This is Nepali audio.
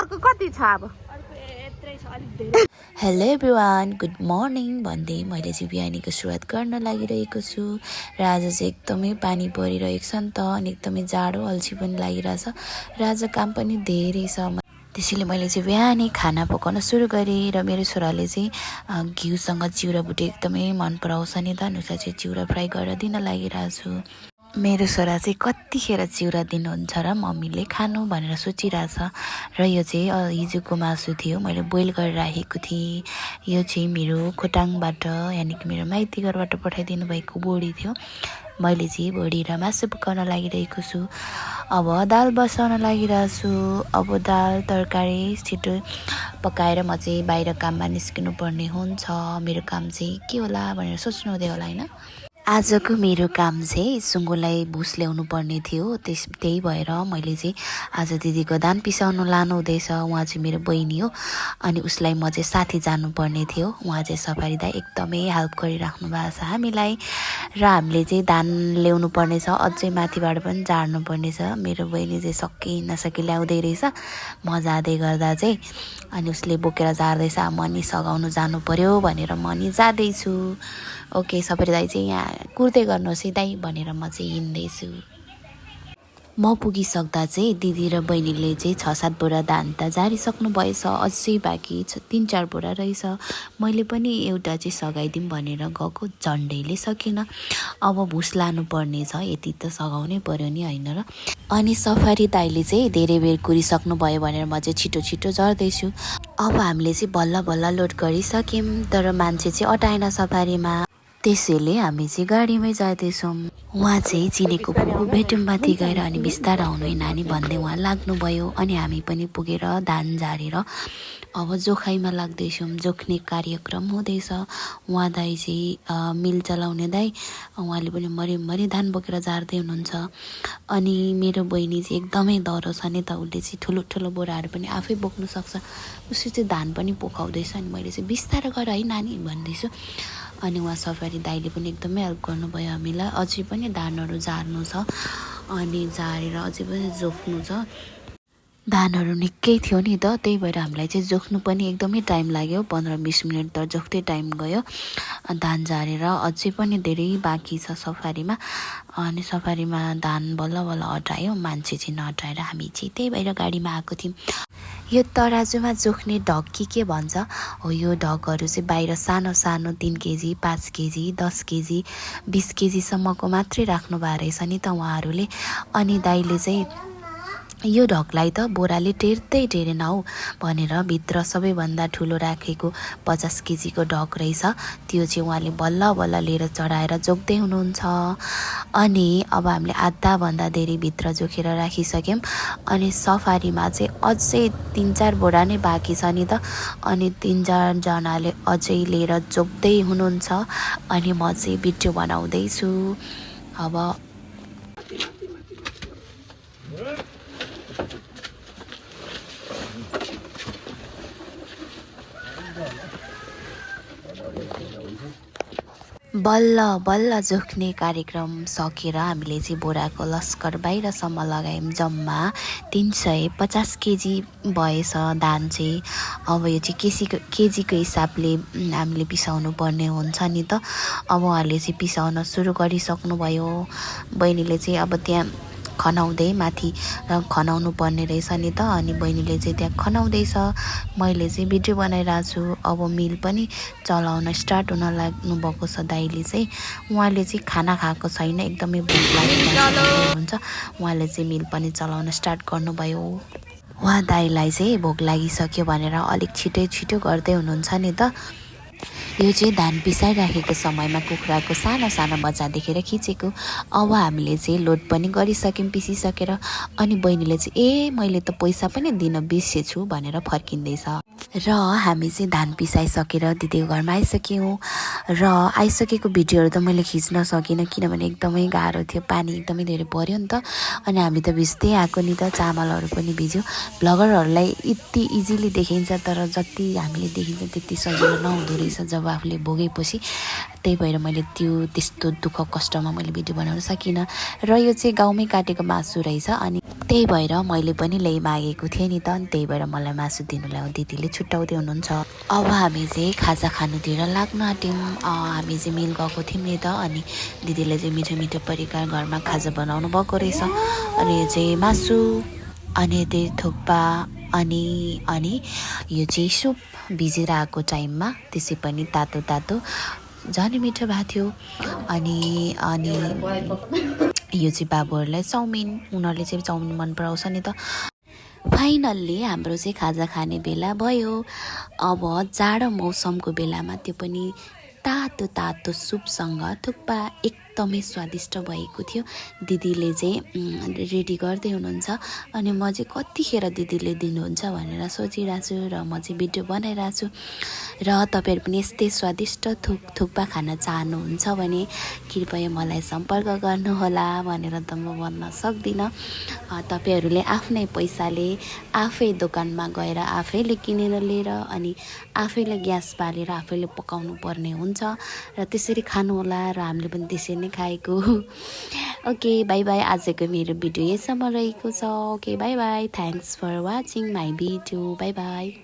अर्को कति छ अब हेलो एभ्रिवान गुड मर्निङ भन्दै मैले चाहिँ बिहानीको सुरुवात गर्न लागिरहेको छु र आज चाहिँ एकदमै पानी परिरहेको छ नि त अनि एकदमै जाडो अल्छी पनि लागिरहेछ र आज काम पनि धेरै छ त्यसैले मैले चाहिँ बिहानै खाना पकाउन सुरु गरेँ र मेरो छोराले चाहिँ घिउसँग चिउरा भुटे एकदमै मन पराउँछ नि त उसलाई चाहिँ चिउरा फ्राई गरेर दिन लागिरहेको छु मेरो छोरा चाहिँ कतिखेर चिउरा दिनुहुन्छ र मम्मीले खानु भनेर सोचिरहेछ र यो चाहिँ हिजोको मासु थियो मैले बोइल गरेर राखेको थिएँ यो चाहिँ मेरो खोटाङबाट यानि कि मेरो माइती घरबाट पठाइदिनु भएको बोडी थियो मैले चाहिँ बोडी र मासु पकाउन लागिरहेको छु अब दाल बसाउन लागिरहेको छु अब दाल तरकारी छिटो पकाएर म चाहिँ बाहिर काममा निस्किनु पर्ने हुन्छ मेरो काम चाहिँ के होला भनेर सोच्नु हुँदै होला हैन आजको मेरो काम चाहिँ सुँगुरलाई भुस ल्याउनु पर्ने थियो त्यही भएर मैले चाहिँ आज दिदीको धान पिसाउनु लानु हुँदैछ उहाँ चाहिँ मेरो बहिनी हो अनि उसलाई म चाहिँ साथी जानुपर्ने थियो उहाँ चाहिँ सफारी दाइ एकदमै हेल्प गरिराख्नु भएको छ हामीलाई र हामीले चाहिँ धान ल्याउनु पर्ने छ अझै माथिबाट पनि झार्नु पर्ने छ मेरो बहिनी चाहिँ सकी नसकी ल्याउँदै रहेछ म जाँदै गर्दा चाहिँ अनि उसले बोकेर झार्दैछ म नि सघाउनु जानु पर्यो भनेर म नि जाँदैछु ओके सफारी दाइ चाहिँ यहाँ कुर्दै गर्नुहोस् है दाइ भनेर म चाहिँ हिँड्दैछु म पुगिसक्दा चाहिँ दिदी र बहिनीले चाहिँ 6-7 बोरा धान त झारिसक्नु भएछ अझै बाँकी 3-4 बोरा रहेछ मैले पनि एउटा चाहिँ सघाइदिउँ भनेर गएको झन्डैले सकिनँ अब भुस लानु पर्ने छ यति त सघाउनै पर्यो नि हैन र अनि सफारी दाइले चाहिँ धेरै बेर कुरिसक्नु भयो भनेर म चाहिँ छिटो छिटो झर्दैछु अब हामीले चाहिँ बल्ल बल्ल लोड गरिसक्यौँ तर मान्छे चाहिँ अटाएन सफारीमा त्यसैले हामी चाहिँ गाडीमै जाँदैछौँ उहाँ चाहिँ चिनेको फुपू भेटौँ माथि गएर अनि बिस्तार आउनु नानी भन्दै उहाँ लाग्नुभयो अनि हामी पनि पुगेर धान झारेर अब जोखाइमा लाग्दैछौँ जोख्ने कार्यक्रम हुँदैछ उहाँ दाइ चाहिँ मिल चलाउने दाइ उहाँले पनि मरिमरि धान बोकेर झार्दै हुनुहुन्छ अनि मेरो बहिनी चाहिँ एकदमै डह्रो छ नि त उसले चाहिँ ठुलो ठुलो बोराहरू पनि आफै बोक्नु सक्छ उसले चाहिँ धान पनि पोखाउँदैछ अनि मैले चाहिँ बिस्तार गर है नानी भन्दैछु अनि उहाँ सफारी दाइले पनि एकदमै हेल्प गर्नुभयो हामीलाई अझै पनि धानहरू झार्नु छ अनि झारेर अझै पनि जोख्नु छ धानहरू निकै थियो नि त त्यही भएर हामीलाई चाहिँ जोख्नु पनि एकदमै टाइम लाग्यो 15-20 मिनट त जोख्दै टाइम गयो धान झारेर अझै पनि धेरै बाँकी छ सफारीमा अनि सफारीमा धान बल्ल बल्ल हटायो मान्छे चाहिँ नहटाएर हामी चाहिँ त्यही भएर गाडीमा आएको थियौँ यो तराजुमा जोख्ने ढक के भन्छ हो यो ढकहरू चाहिँ बाहिर सानो सानो 3 केजी 5 केजी 10 केजी 20 केजीसम्मको मात्रै राख्नु भएको रहेछ नि त उहाँहरूले अनि दाइले चाहिँ यो ढकलाई त बोराले टेर्दैन हौ भनेर भित्र सबैभन्दा ठुलो राखेको 50 केजीको ढक रहेछ त्यो चाहिँ उहाँले बल्ल बल्ल लिएर चढाएर जोख्दै हुनुहुन्छ अनि अब हामीले आधाभन्दा धेरै भित्र जोखेर राखिसक्यौँ अनि सफारीमा चाहिँ अझै 3-4 बोरा नै बाँकी छ नि त अनि 3-4 जनाले अझै लिएर जोख्दै हुनुहुन्छ अनि म चाहिँ भिडियो बनाउँदैछु अब बल्ल बल्ल जोख्ने कार्यक्रम सकेर हामीले चाहिँ बोराको लस्कर बाहिरसम्म लगायौँ जम्मा 350 केजी भएछ धान चाहिँ अब यो चाहिँ केजीको हिसाबले हामीले पिसाउनु पर्ने हुन्छ नि त अब उहाँहरूले चाहिँ पिसाउन सुरु गरिसक्नुभयो बहिनीले चाहिँ अब त्यहाँ खनाउँदै माथि खनाउनु पर्ने रहेछ नि त अनि बहिनीले चाहिँ त्यहाँ खनाउँदैछ मैले चाहिँ भिडियो बनाइरहेको छु अब मिल पनि चलाउन स्टार्ट हुन लाग्नु भएको छ दाइले चाहिँ उहाँले चाहिँ खाना खाएको छैन एकदमै भोक लागेको हुन्छ उहाँले चाहिँ मिल पनि चलाउन स्टार्ट गर्नुभयो उहाँ दाइलाई चाहिँ भोक लागिसक्यो भनेर अलिक छिटो गर्दै हुनुहुन्छ नि त यो चाहिँ धान पिसाइराखेको समयमा कुखुराको सानो सानो बच्चा देखेर खिचेको अब हामीले चाहिँ लोड पनि गरिसक्यौँ पिसिसकेर अनि बहिनीले चाहिँ मैले त पैसा पनि दिन बिर्सेछु भनेर फर्किँदैछ र हामी चाहिँ धान पिसाइसकेर दिदीको घरमा आइसक्यौँ र आइसकेको भिडियोहरू त मैले खिच्न सकिनँ किनभने एकदमै गाह्रो थियो पानी एकदमै धेरै पर्यो नि त अनि हामी त भिज्दै आएको नि त चामलहरू पनि भिज्यो भ्लगरहरूलाई यति इजिली देखिन्छ तर जति हामीले देखिन्छ त्यति सजिलो नहुँदो रहेछ जब आफूले भोगेपछि त्यही भएर मैले त्यस्तो दुःख कष्टमा मैले भिडियो बनाउन सकिनँ र यो चाहिँ गाउँमै काटेको मासु रहेछ अनि त्यही भएर मैले पनि ल्याइ मागेको थिएँ नि त, अनि त्यही भएर मलाई मासु दिनुलाई दिदीले छुट्याउँदै हुनुहुन्छ। अब हामी चाहिँ खाजा खानुतिर लाग्न आँट्यौँ। हामी चाहिँ मिल गएको थियौँ नि त, अनि दिदीले चाहिँ मिठो मिठो परिकार घरमा खाजा बनाउनु भएको रहेछ। अनि यो चाहिँ मासु, अनि त्यही थुक्पा, अनि यो चाहिँ सुप भिजिरहेको टाइममा त्यसै पनि तातो तातो झन् मिठो भएको थियो। अनि यो चाहिँ बाबुहरूलाई चाउमिन, उनीहरूले चाहिँ चाउमिन मन पराउँछ नि त। फाइनल्ली हाम्रो चाहिँ खाजा खाने बेला भयो। अब जाडो मौसमको बेलामा त्यो पनि तातो तातो सुपसँग थुक्पा एकदमै स्वादिष्ट भएको थियो। दिदीले चाहिँ रेडी गर्दै हुनुहुन्छ, अनि म चाहिँ कतिखेर दिदीले दिनुहुन्छ भनेर सोचिरहेको छु, र म चाहिँ भिडियो बनाइरहेको छु। र तपाईँहरू पनि यस्तै स्वादिष्ट थुक्पा खान चाहनुहुन्छ भने कृपया मलाई सम्पर्क गर्नुहोला भनेर त म भन्न सक्दिनँ। तपाईँहरूले आफ्नै पैसाले आफै दोकानमा गएर आफैले किनेर लिएर अनि आफैले ग्यास बालेर आफैले पकाउनु पर्ने हुन्छ, र त्यसरी खानुहोला, र हामीले पनि त्यसरी नै खाएको। Okay, bye bye. आजको मेरो भिडियो यहीसम्म रहेको छ। Okay, bye bye. Thanks for watching my video. Bye by.